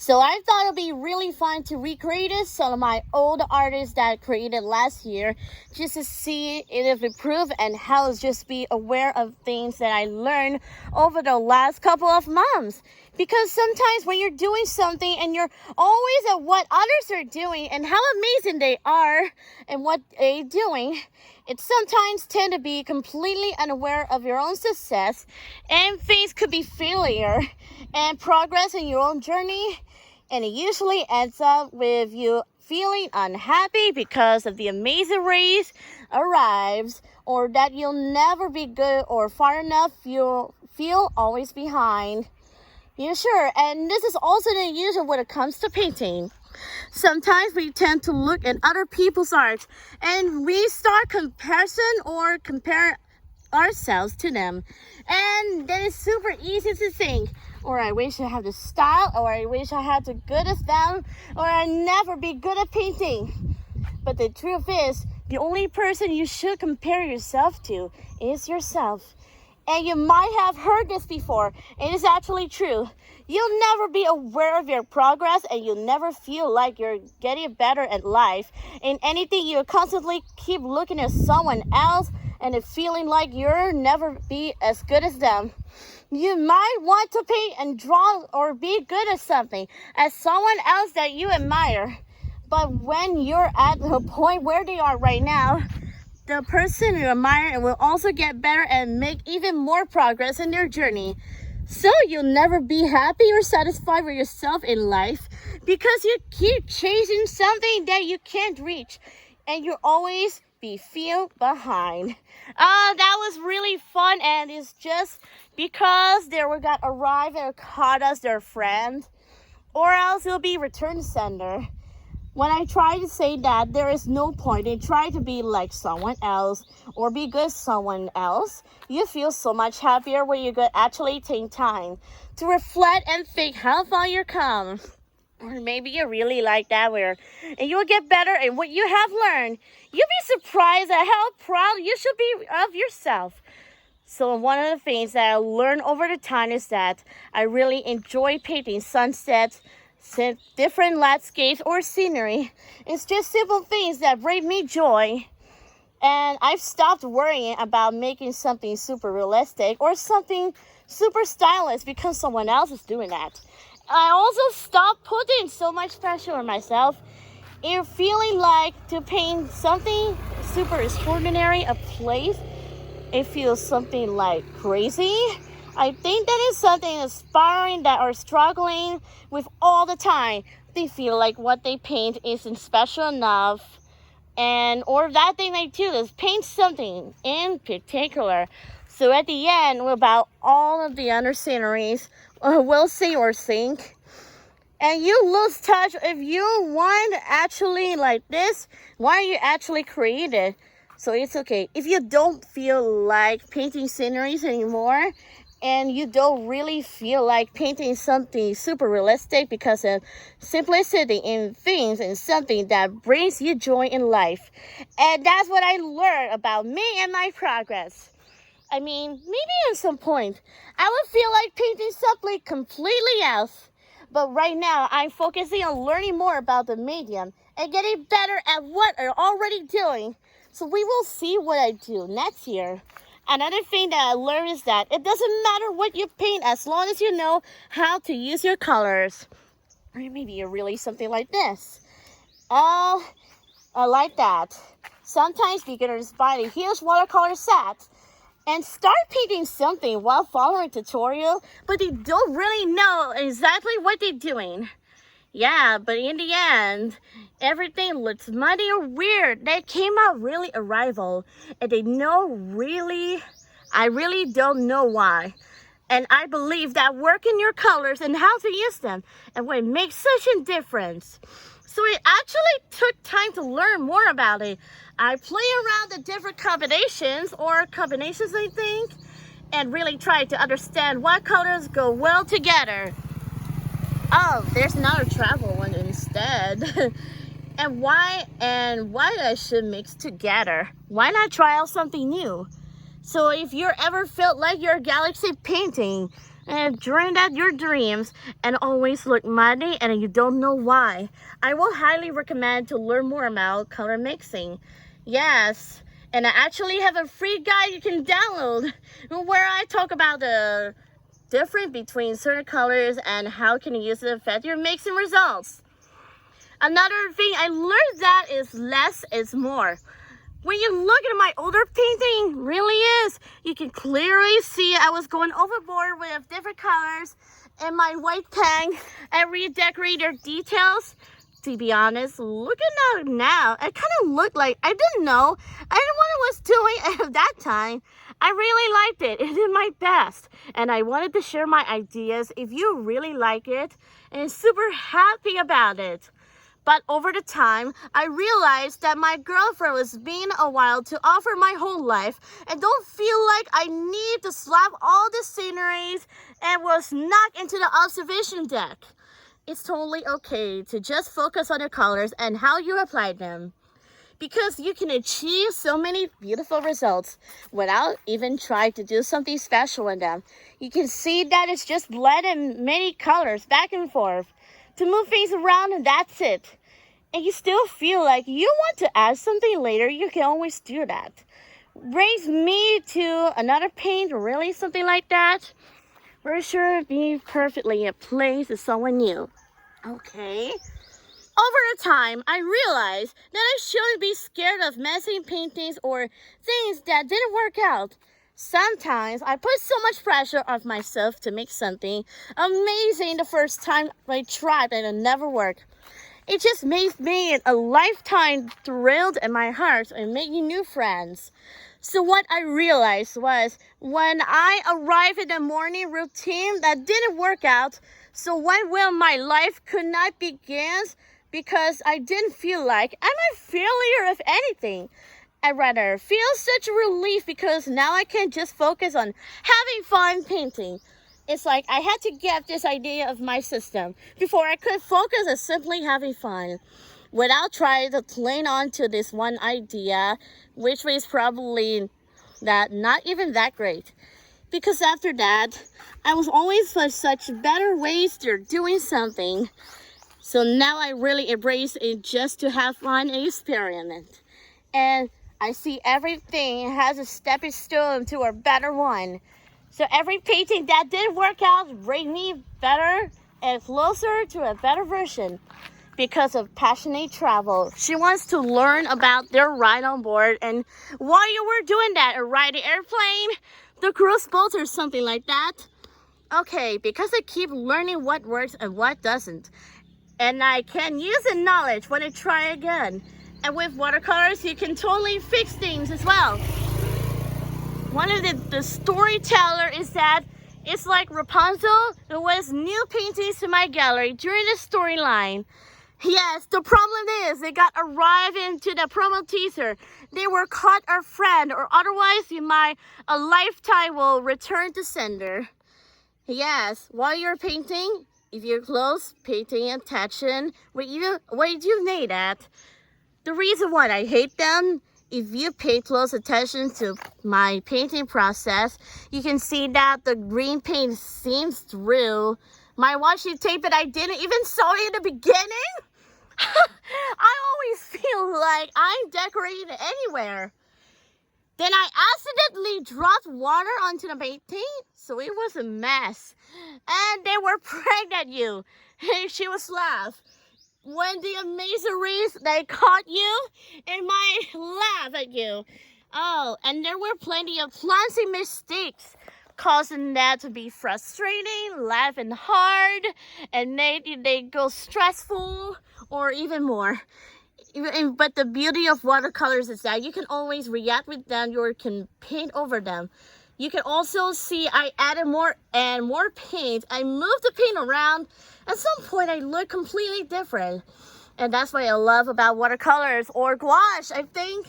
So I thought it'd be really fun to recreate it, some of my old artists that I created last year, just to see if it improved and how to just be aware of things that I learned over the last couple of months. Because sometimes when you're doing something and you're always at what others are doing and how amazing they are and what they're doing, it sometimes tend to be completely unaware of your own success, and things could be failure and progress in your own journey. And it usually ends up with you feeling unhappy because of the amazing race arrives, or that you'll never be good or far enough, you'll feel always behind. Yeah, sure. And this is also the usual when it comes to painting. Sometimes we tend to look at other people's art and we start comparison or compare ourselves to them. And that is super easy to think, or I wish I had the style, or I wish I had the good as them, or I'd never be good at painting. But the truth is, the only person you should compare yourself to is yourself. And you might have heard this before. It is actually true. You'll never be aware of your progress, and you'll never feel like you're getting better at life. In anything, you constantly keep looking at someone else and it feeling like you'll never be as good as them. You might want to paint and draw or be good at something as someone else that you admire. But when you're at the point where they are right now, the person you admire will also get better and make even more progress in their journey. So you'll never be happy or satisfied with yourself in life because you keep chasing something that you can't reach, and you always feel behind. That was really fun, and it's just because they were got arrived and caught us their friend, or else it'll be return sender. When I try to say that there is no point in trying to be like someone else or be good someone else, you feel so much happier when you could actually take time to reflect and think how far you come. Or maybe you really like that where, and you'll get better in what you have learned. You'll be surprised at how proud you should be of yourself. So one of the things that I learned over the time is that I really enjoy painting sunsets, different landscapes or scenery. It's just simple things that bring me joy. And I've stopped worrying about making something super realistic or something super stylish because someone else is doing that. I also stopped putting so much pressure on myself in feeling like to paint something super extraordinary, a place, it feels something like crazy. I think that is something inspiring that are struggling with all the time. They feel like what they paint isn't special enough, and or that thing they do is paint something in particular. So at the end, about all of the other sceneries, we'll see or think, and you lose touch if you want actually like this. Why you actually created? So it's okay if you don't feel like painting sceneries anymore, and you don't really feel like painting something super realistic because of simplicity in things and something that brings you joy in life. And that's what I learned about me and my progress. I mean, maybe at some point, I would feel like painting something completely else. But right now, I'm focusing on learning more about the medium and getting better at what I'm already doing. So we will see what I do next year. Another thing that I learned is that it doesn't matter what you paint as long as you know how to use your colors. Or maybe you're really something like this. I like that. Sometimes beginners buy a huge watercolor set and start painting something while following a tutorial, but they don't really know exactly what they're doing. Yeah, but in the end, everything looks muddy or weird. They came out really arrival, and I really don't know why. And I believe that work in your colors and how to use them and what makes such a difference. So it actually took time to learn more about it. I play around the different combinations, I think, and really try to understand what colors go well together. Oh, there's another travel one instead. and why I should mix together. Why not try out something new? So if you ever felt like you're galaxy painting, and during that your dreams and always look muddy and you don't know why. I will highly recommend to learn more about color mixing. Yes, and I actually have a free guide you can download where I talk about the difference between certain colors and how can you use it to affect your mixing results. Another thing I learned that is less is more. When you look at my older painting, really is, you can clearly see I was going overboard with different colors in my white pen and redecorate their details. To be honest, looking at it now, it kind of looked like I didn't know. I didn't know what I was doing at that time. I really liked it. It did my best. And I wanted to share my ideas if you really like it and super happy about it. But over the time, I realized that my girlfriend was being a while to offer my whole life and don't feel like I need to slap all the sceneries and was knocked into the observation deck. It's totally okay to just focus on your colors and how you apply them, because you can achieve so many beautiful results without even trying to do something special in them. You can see that it's just blending many colors back and forth to move things around, and that's it. And you still feel like you want to add something later, you can always do that. Brings me to another paint, really something like that. We're sure it'd be perfectly a place to someone new. Okay. Over the time, I realized that I shouldn't be scared of messy paintings or things that didn't work out. Sometimes I put so much pressure on myself to make something amazing the first time I tried and it never worked. It just made me a lifetime thrilled in my heart and making new friends. So what I realized was when I arrived in the morning routine that didn't work out, so when will my life could not begin because I didn't feel like I'm a failure of anything. I rather feel such a relief because now I can just focus on having fun painting. It's like I had to get this idea of my system before I could focus on simply having fun without trying to cling on to this one idea, which was probably not even that great. Because after that, I was always for such better ways to doing something. So now I really embrace it just to have fun and experiment. And I see everything has a stepping stone to a better one. So every painting that didn't work out bring me better and closer to a better version. Because of passionate travel, she wants to learn about their ride on board, and while you were doing that, a ride the airplane, the cruise boat or something like that. Okay, because I keep learning what works and what doesn't, and I can use the knowledge when I try again. And with watercolors, you can totally fix things as well. One of the storyteller is that it's like Rapunzel, who was new paintings to my gallery during the storyline. Yes, the problem is they got arrived into the promo teaser. They were caught or friend, or otherwise a lifetime will return to sender. Yes, while you're painting, if you're close, painting attention, what you need at. The reason why I hate them, if you pay close attention to my painting process, you can see that the green paint seems through my washi tape that I didn't even sew in the beginning. I always feel like I'm decorating anywhere. Then I accidentally dropped water onto the painting, so it was a mess. And they were praying at you. She was laugh. When the amazeries, they caught you, and my laugh at you. Oh, and there were plenty of clumsy mistakes, causing that to be frustrating, laughing hard, and they go stressful, or even more. But the beauty of watercolors is that you can always react with them, you can paint over them. You can also see I added more and more paint. I moved the paint around. At some point, I look completely different. And that's what I love about watercolors or gouache. I think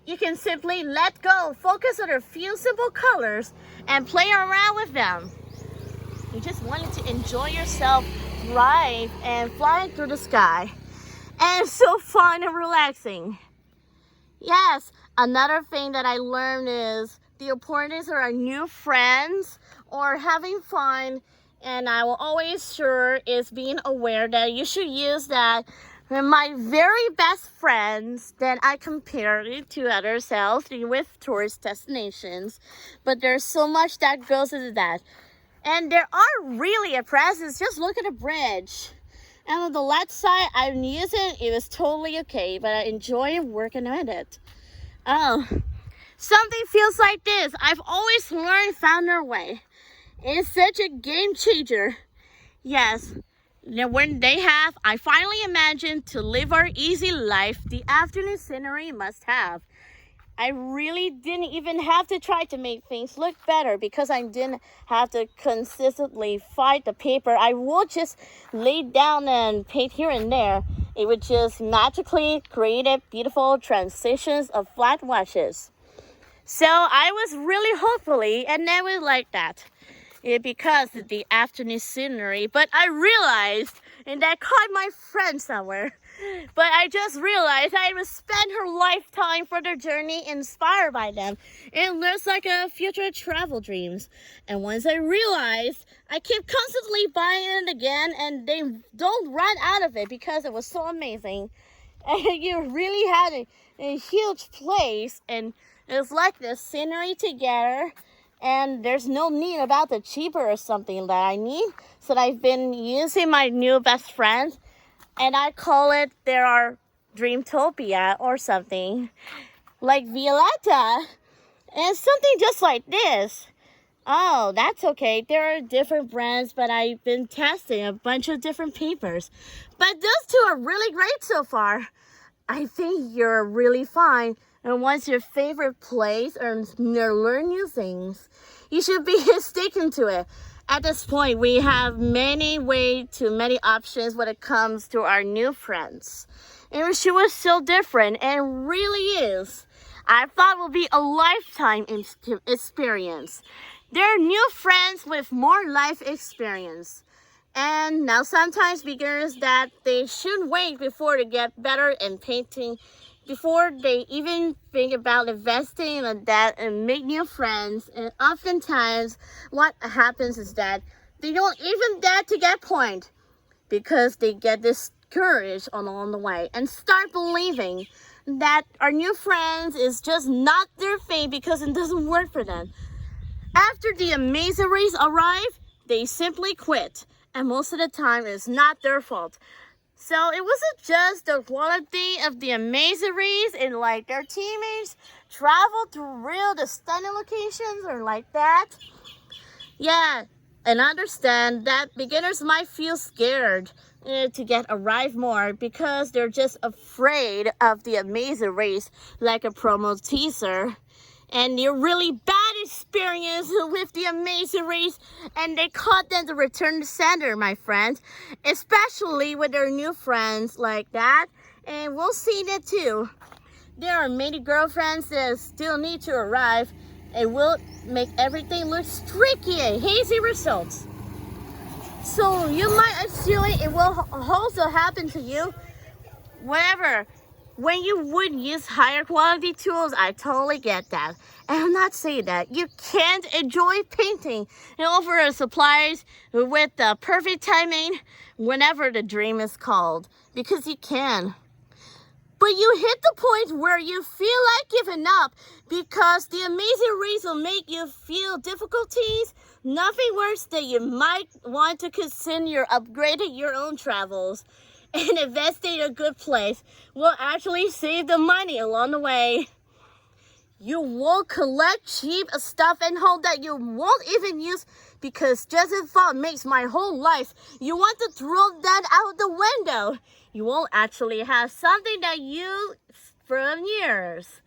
you can simply let go, focus on a few simple colors, and play around with them. You just wanted to enjoy yourself, thrive, and fly through the sky. And it's so fun and relaxing. Yes, another thing that I learned is the importance of our new friends or having fun. And I will always sure is being aware that you should use that with my very best friends. Then I compare it to other sales with tourist destinations. But there's so much that goes into that. And there are really impressive. Just look at the bridge. And on the left side, I'm using it was totally okay, but I enjoy working on it. Oh, something feels like this. I've always learned, found our way. It's such a game changer. Yes, when I finally imagined to live our easy life the afternoon scenery must have. I really didn't even have to try to make things look better because I didn't have to consistently fight the paper. I would just lay down and paint here and there. It would just magically create beautiful transitions of flat washes. So I was really hopefully, and then we like that. Because of the afternoon scenery, but I realized, and I caught my friend somewhere, but I just realized I would spend her lifetime for their journey inspired by them. It looks like a future travel dreams. And once I realized, I keep constantly buying it again, and they don't run out of it because it was so amazing. And you really had a huge place, and it's like the scenery together. And there's no need about the cheaper or something that I need. So I've been using my new best friend, and I call it their Dreamtopia or something like Violetta, and something just like this. Oh, that's okay. There are different brands, but I've been testing a bunch of different papers. But those two are really great so far. I think you're really fine. And what's your favorite place or learn new things? You should be sticking to it. At this point, we have many options when it comes to our new friends. And she was so different and really is. I thought it would be a lifetime experience. They're new friends with more life experience. And now sometimes beginners that they should wait before they get better in painting, before they even think about investing in that and make new friends. And oftentimes what happens is that they don't even dare to get point because they get discouraged along the way and start believing that our new friends is just not their thing because it doesn't work for them. After the amazeries arrive, they simply quit, and most of the time it's not their fault. So it wasn't just the quality of the amazeries and like their teammates traveled to the stunning locations or like that. Yeah, and understand that beginners might feel scared to arrive more because they're just afraid of the amazeries like a promo teaser. And your really bad experience with the amazeries, and they caught them to return to sender, my friends, especially with their new friends like that. And we'll see that too. There are many girlfriends that still need to arrive. It will make everything look streaky and hazy results. So you might assume it will also happen to you. Whatever. When you would use higher quality tools, I totally get that. And I'm not saying that you can't enjoy painting and offer supplies with the perfect timing whenever the dream is called, because you can. But you hit the point where you feel like giving up because the amazeries will make you feel difficulties. Nothing worse than you might want to consider upgrading your own travels. And investing in a good place will actually save the money along the way. You won't collect cheap stuff and hope that you won't even use because just as thought makes my whole life. You want to throw that out the window. You won't actually have something that you from years.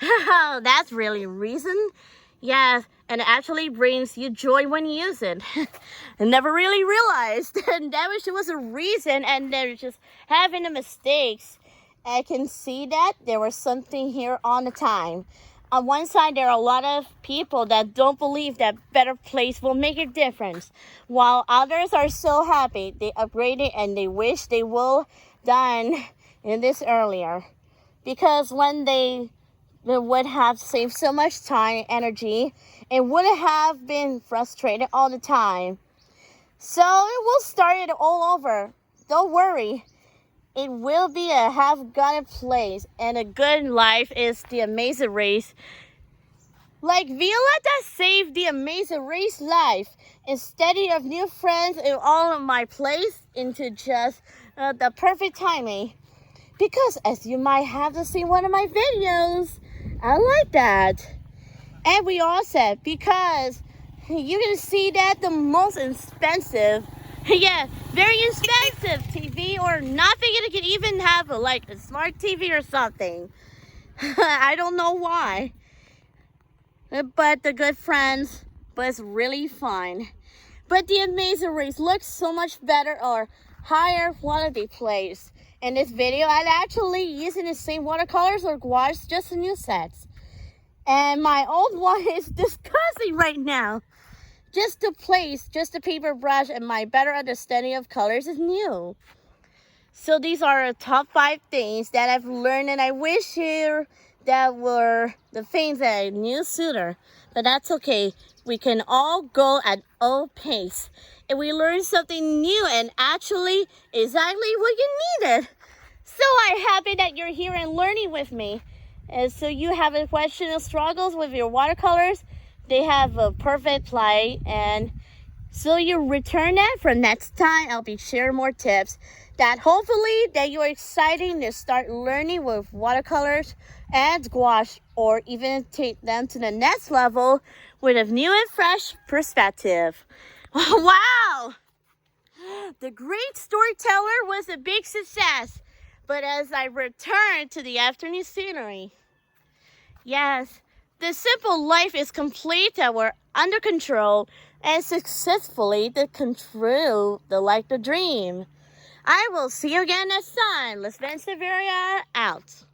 That's really a reason. Yes, and it actually brings you joy when you use it. I never really realized and that was a reason, and they're just having the mistakes. I can see that there was something here on the time. On one side, there are a lot of people that don't believe that better place will make a difference, while others are so happy they upgraded and they wish they will done in this earlier. Because when they it would have saved so much time and energy and wouldn't have been frustrated all the time. So it will start it all over. Don't worry. It will be a half-gotten place, and a good life is the amazing race. Like Viola that saved the amazing race life instead of new friends in all of my place into just the perfect timing. Because as you might have to see one of my videos, I like that. And we all said because you can see that the most expensive, yeah, very expensive TV or nothing. It can even have like a smart TV or something. I don't know why. But the good friends, but it's really fun. But the amazing race looks so much better or higher quality place. In this video, I'm actually using the same watercolors or gouache, just new sets. And my old one is disgusting right now. Just the place, just the paper brush, and my better understanding of colors is new. So these are the top 5 things that I've learned, and I wish here that were the things that I knew sooner. But that's okay. We can all go at our pace. And we learn something new and actually exactly what you needed. So I'm happy that you're here and learning with me. And so you have a question or struggles with your watercolors, they have a perfect play. And so you return that for next time. I'll be sharing more tips that hopefully that you're excited to start learning with watercolors and gouache, or even take them to the next level with a new and fresh perspective. Wow! The great storyteller was a big success. But as I return to the afternoon scenery, yes, the simple life is complete that we're under control and successfully to control the dream. I will see you again next time. Lesven Silveira out.